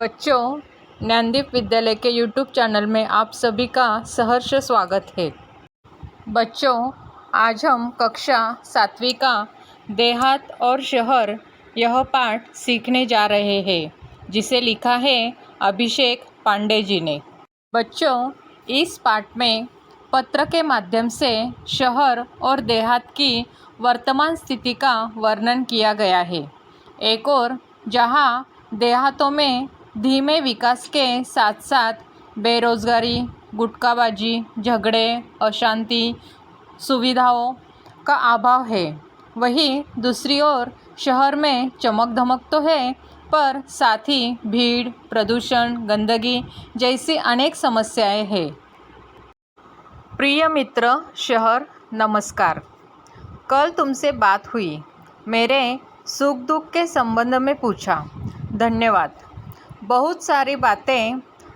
बच्चों, ज्ञानदीप विद्यालय के YouTube channel में आप सभी का सहर्ष स्वागत है। बच्चों, आज हम कक्षा 7वीं का देहात और शहर यह पाठ सीखने जा रहे हैं, जिसे लिखा है अभिषेक पांडे जी ने। बच्चों, इस पाठ में पत्र के माध्यम से शहर और देहात की वर्तमान स्थिति का वर्णन किया गया है। एक और जहाँ देहातों में धीमे विकास के साथ साथ बेरोजगारी, गुटखाबाजी, झगड़े, अशांति, सुविधाओं का अभाव है, वहीं दूसरी ओर शहर में चमक धमक तो है, पर साथ ही भीड़, प्रदूषण, गंदगी जैसी अनेक समस्याएं हैं। प्रिय मित्र शहर, नमस्कार। कल तुमसे बात हुई, मेरे सुख दुख के संबंध में पूछा। धन्यवाद। बहुत सारी बातें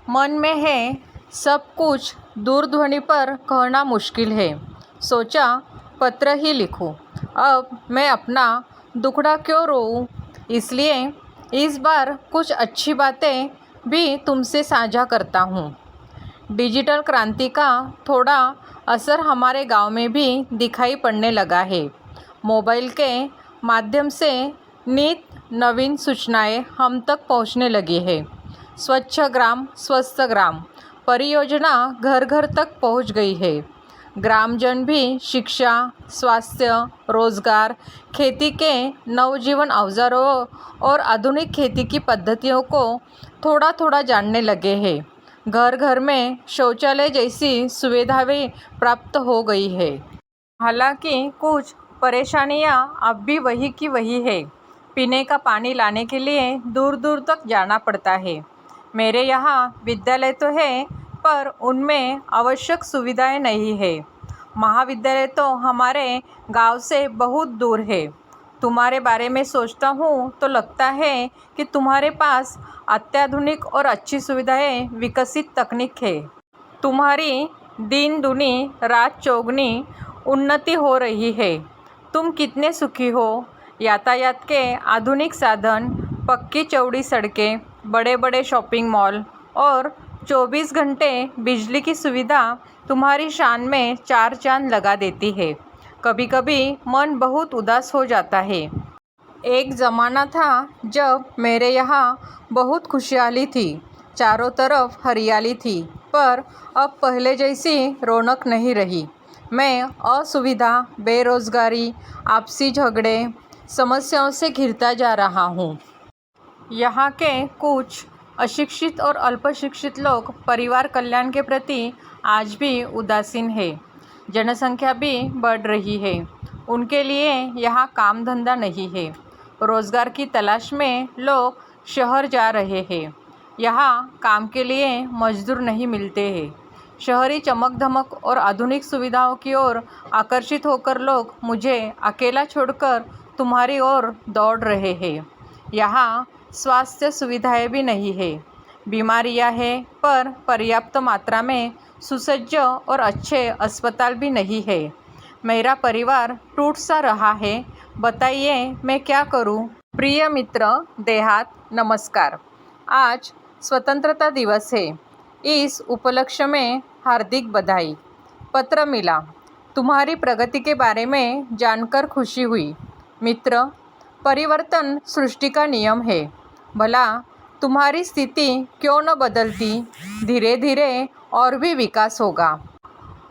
मन में है, सब कुछ दूरध्वनि पर कहना मुश्किल है। सोचा पत्र ही लिखूं। अब मैं अपना दुखड़ा क्यों रोऊं, इसलिए इस बार कुछ अच्छी बातें भी तुमसे साझा करता हूँ। डिजिटल क्रांति का थोड़ा असर हमारे गांव में भी दिखाई पड़ने लगा है। मोबाइल के माध्यम से नित नवीन सूचनाएं हम तक पहुंचने लगी है। स्वच्छ ग्राम स्वस्थ ग्राम परियोजना घर घर तक पहुंच गई है। ग्रामजन भी शिक्षा, स्वास्थ्य, रोजगार, खेती के नवजीवन औजारों और आधुनिक खेती की पद्धतियों को थोड़ा थोड़ा जानने लगे हैं। घर घर में शौचालय जैसी सुविधाएं प्राप्त हो गई है। हालांकि कुछ परेशानियां अब भी वही की वही है। पीने का पानी लाने के लिए दूर दूर तक जाना पड़ता है। मेरे यहाँ विद्यालय तो है, पर उनमें आवश्यक सुविधाएं नहीं है। महाविद्यालय तो हमारे गांव से बहुत दूर है। तुम्हारे बारे में सोचता हूँ तो लगता है कि तुम्हारे पास अत्याधुनिक और अच्छी सुविधाएं, विकसित तकनीक है। तुम्हारी दिन दुनी रात चौगनी उन्नति हो रही है। तुम कितने सुखी हो। यातायात के आधुनिक साधन, पक्की चौड़ी सड़कें, बड़े बड़े शॉपिंग मॉल और 24 घंटे बिजली की सुविधा तुम्हारी शान में चार चांद लगा देती है। कभी कभी मन बहुत उदास हो जाता है। एक ज़माना था जब मेरे यहाँ बहुत खुशहाली थी, चारों तरफ हरियाली थी, पर अब पहले जैसी रौनक नहीं रही। मैं असुविधा, बेरोजगारी, आपसी झगड़े, समस्याओं से घिरता जा रहा हूँ। यहाँ के कुछ अशिक्षित और अल्पशिक्षित लोग परिवार कल्याण के प्रति आज भी उदासीन है। जनसंख्या भी बढ़ रही है, उनके लिए यहाँ काम धंधा नहीं है। रोजगार की तलाश में लोग शहर जा रहे हैं। यहाँ काम के लिए मजदूर नहीं मिलते हैं। शहरी चमक धमक और आधुनिक सुविधाओं की ओर आकर्षित होकर लोग मुझे अकेला छोड़कर तुम्हारी ओर दौड़ रहे हैं। यहाँ स्वास्थ्य सुविधाएं भी नहीं है। बीमारियां हैं, पर पर्याप्त मात्रा में सुसज्ज और अच्छे अस्पताल भी नहीं है। मेरा परिवार टूट सा रहा है। बताइए मैं क्या करूं? प्रिय मित्र देहात, नमस्कार। आज स्वतंत्रता दिवस है। इस उपलक्ष्य में हार्दिक बधाई। पत्र मिला, तुम्हारी प्रगति के बारे में जानकर खुशी हुई। मित्र, परिवर्तन सृष्टि का नियम है। भला तुम्हारी स्थिति क्यों न बदलती, धीरे धीरे और भी विकास होगा।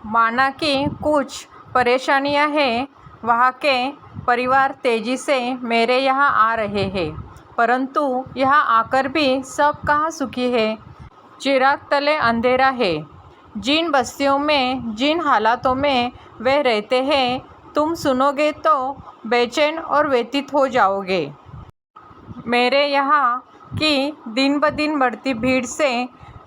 माना कि कुछ परेशानियां हैं, वहाँ के परिवार तेजी से मेरे यहाँ आ रहे हैं, परंतु यहाँ आकर भी सब कहाँ सुखी है। चिराग तले अंधेरा है। जिन बस्तियों में, जिन हालातों में वे रहते हैं, तुम सुनोगे तो बेचैन और व्यथित हो जाओगे। मेरे यहाँ की दिन ब दिन बढ़ती भीड़ से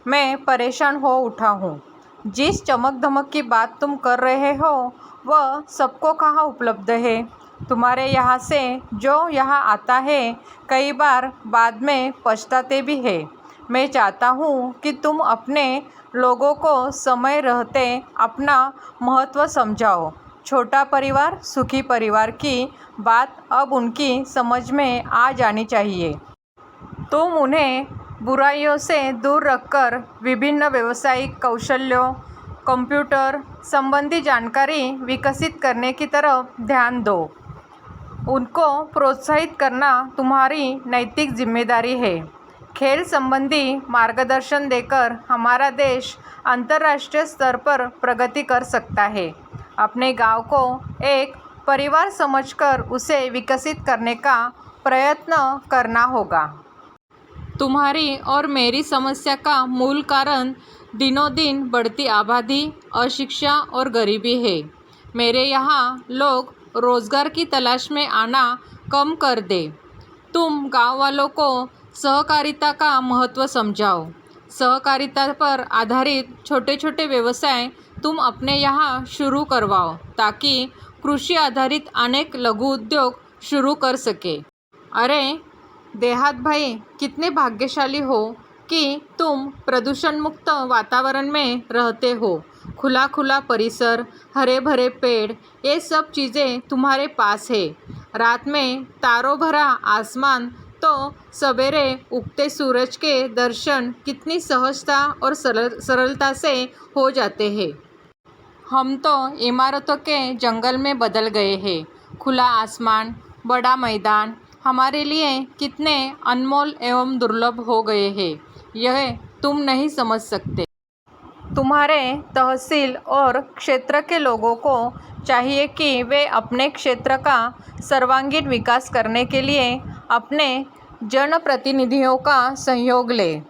मैं परेशान हो उठा हूँ। जिस चमक धमक की बात तुम कर रहे हो, वह सबको कहाँ उपलब्ध है। तुम्हारे यहाँ से जो यहाँ आता है, कई बार बाद में पछताते भी है। मैं चाहता हूँ कि तुम अपने लोगों को समय रहते अपना महत्व समझाओ। छोटा परिवार, सुखी परिवार की बात अब उनकी समझ में आ जानी चाहिए। तुम उन्हें बुराइयों से दूर रखकर विभिन्न व्यावसायिक कौशल्यों, कंप्यूटर संबंधी जानकारी विकसित करने की तरफ ध्यान दो। उनको प्रोत्साहित करना तुम्हारी नैतिक जिम्मेदारी है। खेल संबंधी मार्गदर्शन देकर हमारा देश अंतर्राष्ट्रीय स्तर पर प्रगति कर सकता है। अपने गांव को एक परिवार समझकर उसे विकसित करने का प्रयत्न करना होगा। तुम्हारी और मेरी समस्या का मूल कारण दिनों दिन बढ़ती आबादी, अशिक्षा और गरीबी है। मेरे यहाँ लोग रोजगार की तलाश में आना कम कर दे। तुम गांव वालों को सहकारिता का महत्व समझाओ। सहकारिता पर आधारित छोटे छोटे व्यवसाय तुम अपने यहाँ शुरू करवाओ ताकि कृषि आधारित अनेक लघु उद्योग शुरू कर सके। अरे देहात भाई, कितने भाग्यशाली हो कि तुम प्रदूषण मुक्त वातावरण में रहते हो। खुला खुला परिसर, हरे भरे पेड़, ये सब चीज़ें तुम्हारे पास है। रात में तारों भरा आसमान, तो सवेरे उगते सूरज के दर्शन कितनी सहजता और सरलता से हो जाते हैं। हम तो इमारतों के जंगल में बदल गए हैं। खुला आसमान, बड़ा मैदान हमारे लिए कितने अनमोल एवं दुर्लभ हो गए हैं, यह तुम नहीं समझ सकते। तुम्हारे तहसील और क्षेत्र के लोगों को चाहिए कि वे अपने क्षेत्र का सर्वांगीण विकास करने के लिए अपने जनप्रतिनिधियों का सहयोग लें।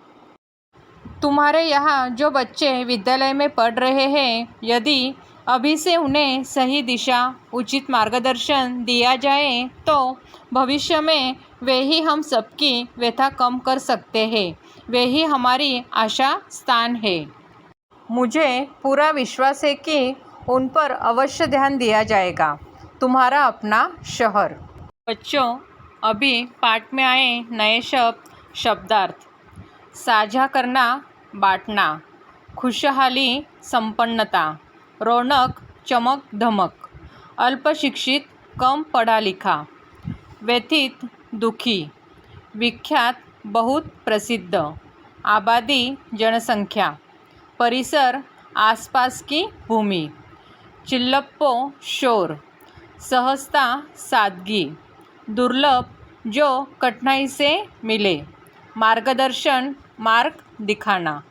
तुम्हारे यहाँ जो बच्चे विद्यालय में पढ़ रहे हैं, यदि अभी से उन्हें सही दिशा, उचित मार्गदर्शन दिया जाए तो भविष्य में वे ही हम सबकी व्यथा कम कर सकते हैं। वे ही हमारी आशा स्थान है। मुझे पूरा विश्वास है कि उन पर अवश्य ध्यान दिया जाएगा। तुम्हारा अपना शहर। बच्चों, अभी पाठ में आए नए शब्दार्थ: साझा करना, बांटना, खुशहाली, संपन्नता, रौनक, चमक धमक, अल्पशिक्षित, कम पढ़ा लिखा, व्यथित, दुखी, विख्यात, बहुत प्रसिद्ध, आबादी, जनसंख्या, परिसर, आसपास की भूमि, चिल्लप्पो, शोर, सहजता, सादगी, दुर्लभ, जो कठिनाई से मिले, मार्गदर्शन, मार्ग दिखाना।